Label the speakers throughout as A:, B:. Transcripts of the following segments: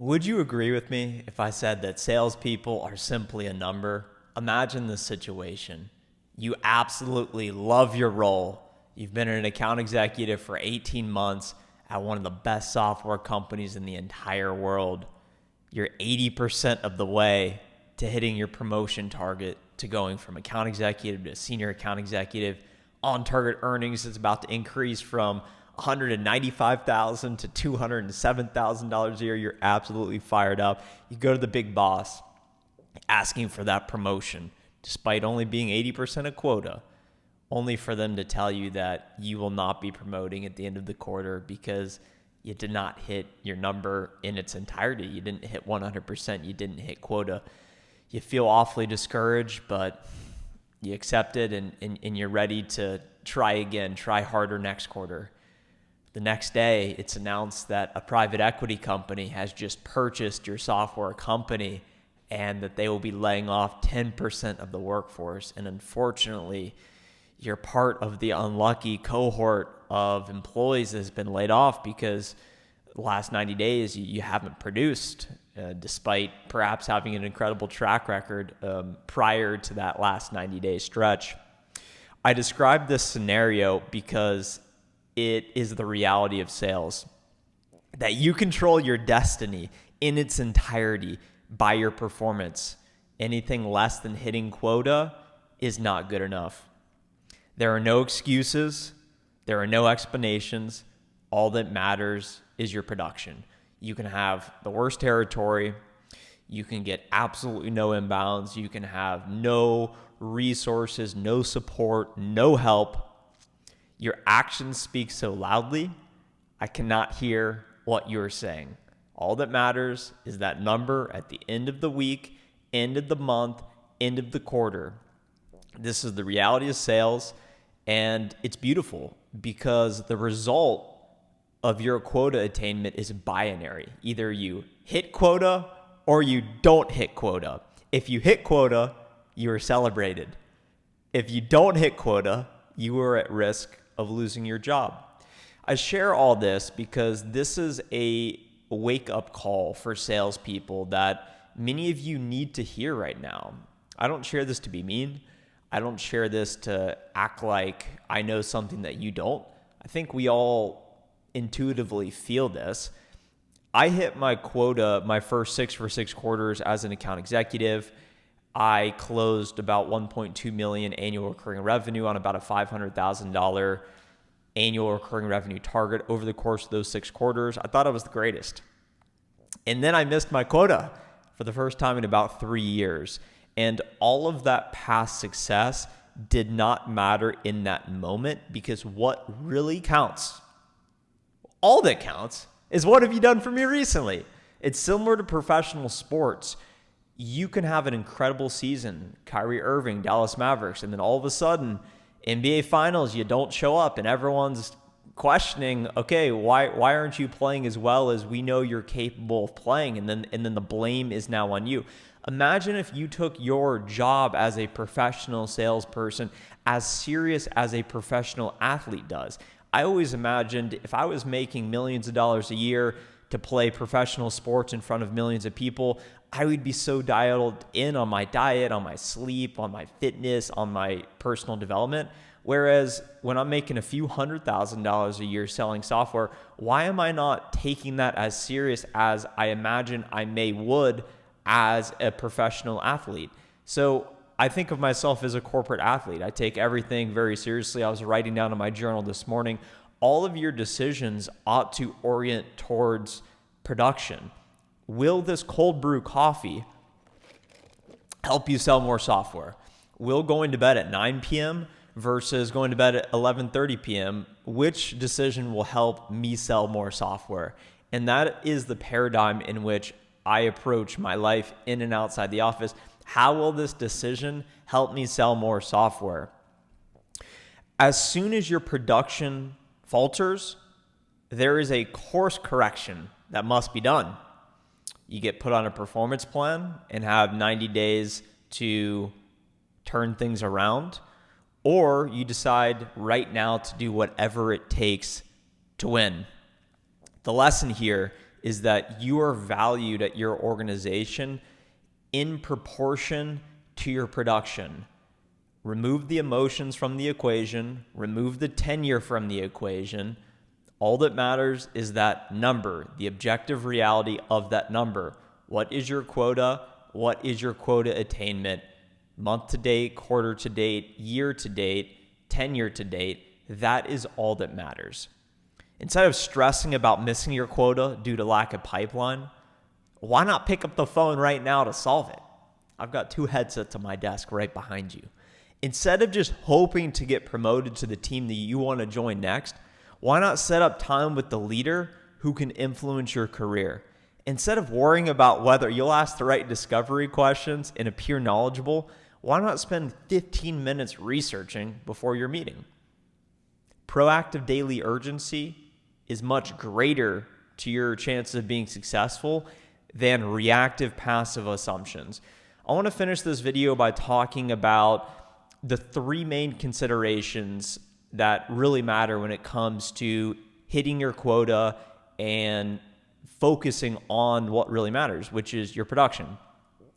A: Would you agree with me if I said that salespeople are simply a number? Imagine this situation. You absolutely love your role. You've been an account executive for 18 months at one of the best software companies in the entire world. You're 80% of the way to hitting your promotion target, to going from account executive to senior account executive. On target earnings is about to increase from $195,000 to $207,000 a year. You're absolutely fired up. You go to the big boss asking for that promotion, despite only being 80% of quota, only for them to tell you that you will not be promoting at the end of the quarter because you did not hit your number in its entirety. You didn't hit 100%. You didn't hit quota. You feel awfully discouraged, but you accept it and you're ready to try again, try harder next quarter. The next day, it's announced that a private equity company has just purchased your software company and that they will be laying off 10% of the workforce. And unfortunately, you're part of the unlucky cohort of employees that has been laid off because the last 90 days you haven't produced, despite perhaps having an incredible track record prior to that last 90-day stretch. I describe this scenario because it is the reality of sales, that you control your destiny in its entirety by your performance. Anything less than hitting quota is not good enough. There are no excuses. There are no explanations. All that matters is your production. You can have the worst territory. You can get absolutely no inbounds. You can have no resources, no support, no help. Your actions speak so loudly, I cannot hear what you're saying. All that matters is that number at the end of the week, end of the month, end of the quarter. This is the reality of sales, and it's beautiful because the result of your quota attainment is binary. Either you hit quota or you don't hit quota. If you hit quota, you are celebrated. If you don't hit quota, you are at risk of losing your job. I share all this because this is a wake-up call for salespeople that many of you need to hear right now. I don't share this to be mean. I don't share this to act like I know something that you don't. I think we all intuitively feel this. I hit my quota my first 6 for 6 quarters as an account executive. I closed about 1.2 million annual recurring revenue on about a $500,000 annual recurring revenue target over the course of those 6 quarters. I thought I was the greatest. And then I missed my quota for the first time in about 3 years. And all of that past success did not matter in that moment because what really counts, all that counts, is what have you done for me recently? It's similar to professional sports. You can have an incredible season, Kyrie Irving, Dallas Mavericks, and then all of a sudden, NBA Finals, you don't show up, and everyone's questioning, okay, why aren't you playing as well as we know you're capable of playing? And then the blame is now on you. Imagine if you took your job as a professional salesperson as serious as a professional athlete does. I always imagined if I was making millions of dollars a year to play professional sports in front of millions of people, I would be so dialed in on my diet, on my sleep, on my fitness, on my personal development. Whereas when I'm making a few $100,000 a year selling software, why am I not taking that as serious as I imagine I would as a professional athlete? So I think of myself as a corporate athlete. I take everything very seriously. I was writing down in my journal this morning, all of your decisions ought to orient towards production. Will this cold brew coffee help you sell more software? Will going to bed at 9 p.m. versus going to bed at 11:30 p.m., which decision will help me sell more software? And that is the paradigm in which I approach my life in and outside the office. How will this decision help me sell more software? As soon as your production falters, there is a course correction that must be done. You get put on a performance plan and have 90 days to turn things around, or you decide right now to do whatever it takes to win. The lesson here is that you are valued at your organization in proportion to your production. Remove the emotions from the equation, remove the tenure from the equation. All that matters is that number, the objective reality of that number. What is your quota? What is your quota attainment? Month to date, quarter to date, year to date, tenure to date. That is all that matters. Instead of stressing about missing your quota due to lack of pipeline, why not pick up the phone right now to solve it? I've got 2 headsets on my desk right behind you. Instead of just hoping to get promoted to the team that you want to join next, why not set up time with the leader who can influence your career? Instead of worrying about whether you'll ask the right discovery questions and appear knowledgeable, why not spend 15 minutes researching before your meeting? Proactive daily urgency is much greater to your chances of being successful than reactive passive assumptions. I want to finish this video by talking about the 3 main considerations that really matter when it comes to hitting your quota and focusing on what really matters, which is your production.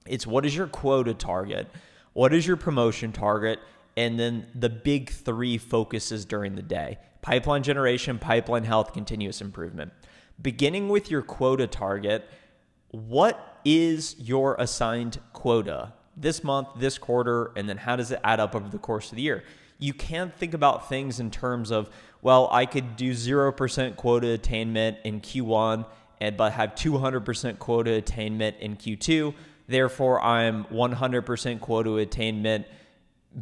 A: It's what is your quota target, what is your promotion target, and then the big 3 focuses during the day: pipeline generation, pipeline health, continuous improvement. Beginning with your quota target, what is your assigned quota this month, this quarter, and then how does it add up over the course of the year? You can't think about things in terms of, well, I could do 0% quota attainment in Q1, but have 200% quota attainment in Q2. Therefore, I'm 100% quota attainment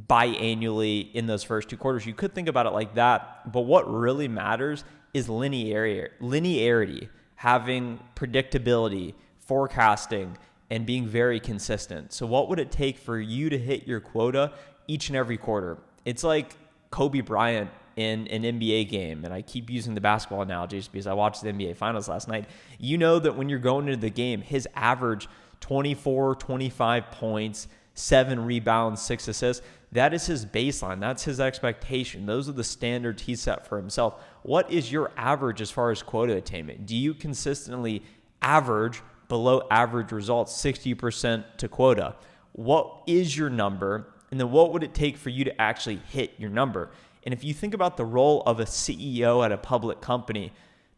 A: biannually in those first 2 quarters. You could think about it like that, but what really matters is linearity, having predictability, forecasting, and being very consistent. So what would it take for you to hit your quota each and every quarter? It's like Kobe Bryant in an NBA game, and I keep using the basketball analogies because I watched the NBA Finals last night. You know that when you're going into the game, his average 24, 25 points, 7 rebounds, 6 assists, that is his baseline. That's his expectation. Those are the standards he set for himself. What is your average as far as quota attainment? Do you consistently average below average results, 60% to quota? What is your number? And then what would it take for you to actually hit your number? And if you think about the role of a CEO at a public company,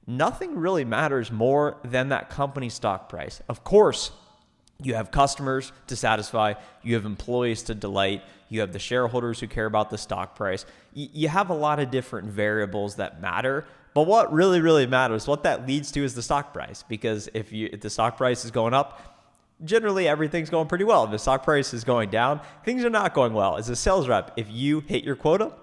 A: nothing really matters more than that company stock price. Of course, you have customers to satisfy, you have employees to delight, you have the shareholders who care about the stock price. You have a lot of different variables that matter, but what really, really matters, what that leads to is the stock price. Because if the stock price is going up, generally everything's going pretty well. If the stock price is going down, things are not going well. As a sales rep, if you hit your quota,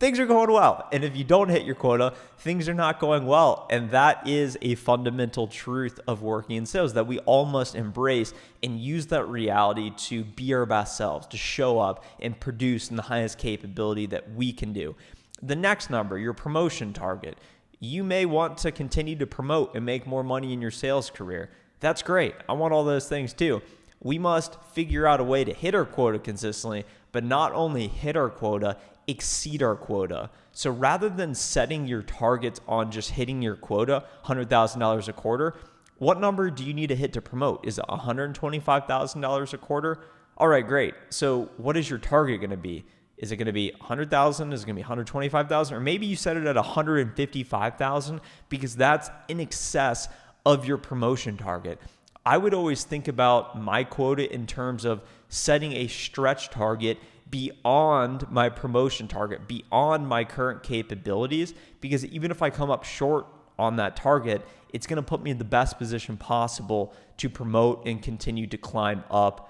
A: things are going well. And if you don't hit your quota, things are not going well. And that is a fundamental truth of working in sales that we all must embrace and use that reality to be our best selves, to show up and produce in the highest capability that we can do. The next number, your promotion target. You may want to continue to promote and make more money in your sales career. That's great. I want all those things too. We must figure out a way to hit our quota consistently, but not only hit our quota, exceed our quota. So rather than setting your targets on just hitting your quota, $100,000 a quarter, what number do you need to hit to promote? Is it $125,000 a quarter? All right, great. So what is your target going to be? Is it going to be 100,000? Is it going to be 125,000? Or maybe you set it at 155,000 because that's in excess of your promotion target. I would always think about my quota in terms of setting a stretch target beyond my promotion target, beyond my current capabilities, because even if I come up short on that target, it's going to put me in the best position possible to promote and continue to climb up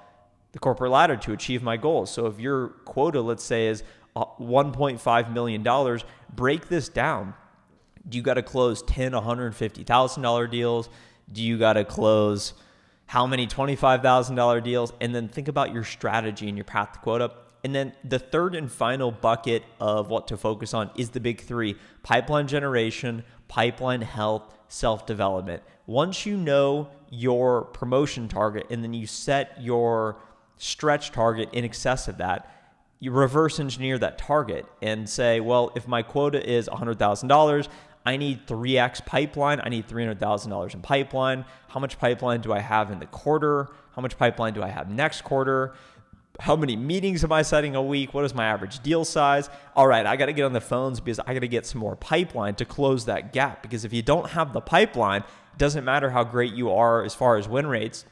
A: the corporate ladder to achieve my goals. So if your quota, let's say, is $1.5 million, break this down. Do you got to close 10 $150,000 deals? Do you got to close how many $25,000 deals? And then think about your strategy and your path to quota. And then the third and final bucket of what to focus on is the big 3: pipeline generation, pipeline health, self-development. Once you know your promotion target and then you set your stretch target in excess of that, you reverse engineer that target and say, well, if my quota is $100,000, I need 3x pipeline. I need $300,000 in pipeline. How much pipeline do I have in the quarter? How much pipeline do I have next quarter? How many meetings am I setting a week? What is my average deal size? All right, I got to get on the phones because I got to get some more pipeline to close that gap. Because if you don't have the pipeline, it doesn't matter how great you are as far as win rates,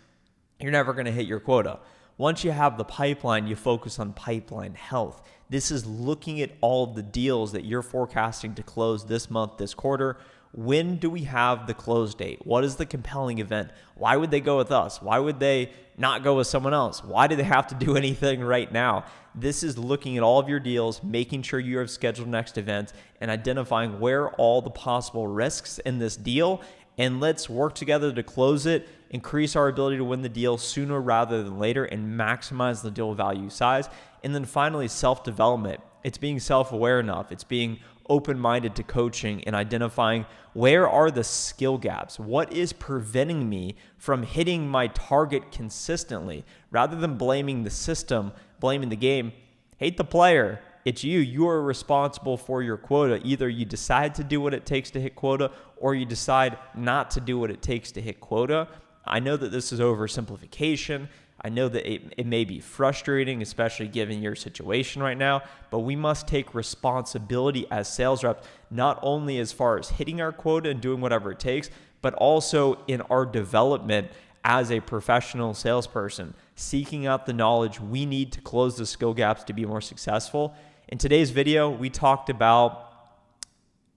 A: you're never going to hit your quota. Once you have the pipeline, you focus on pipeline health. This is looking at all of the deals that you're forecasting to close this month, this quarter. When do we have the close date? What is the compelling event? Why would they go with us? Why would they not go with someone else? Why do they have to do anything right now? This is looking at all of your deals, making sure you have scheduled next events, and identifying where all the possible risks in this deal. And let's work together to close it, increase our ability to win the deal sooner rather than later, and maximize the deal value size. And then finally, self-development. It's being self-aware enough. It's being open-minded to coaching and identifying where are the skill gaps? What is preventing me from hitting my target consistently? Rather than blaming the system, blaming the game, hate the player. It's you. You are responsible for your quota. Either you decide to do what it takes to hit quota or you decide not to do what it takes to hit quota. I know that this is oversimplification. I know that it may be frustrating, especially given your situation right now, but we must take responsibility as sales reps, not only as far as hitting our quota and doing whatever it takes, but also in our development as a professional salesperson, seeking out the knowledge we need to close the skill gaps to be more successful. In today's video, we talked about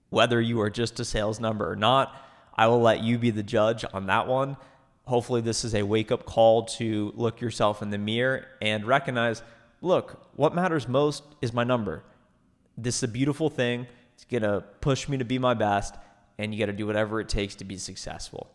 A: whether you are just a sales number or not. I will let you be the judge on that one. Hopefully this is a wake-up call to look yourself in the mirror and recognize, look, what matters most is my number. This is a beautiful thing. It's going to push me to be my best, and you got to do whatever it takes to be successful.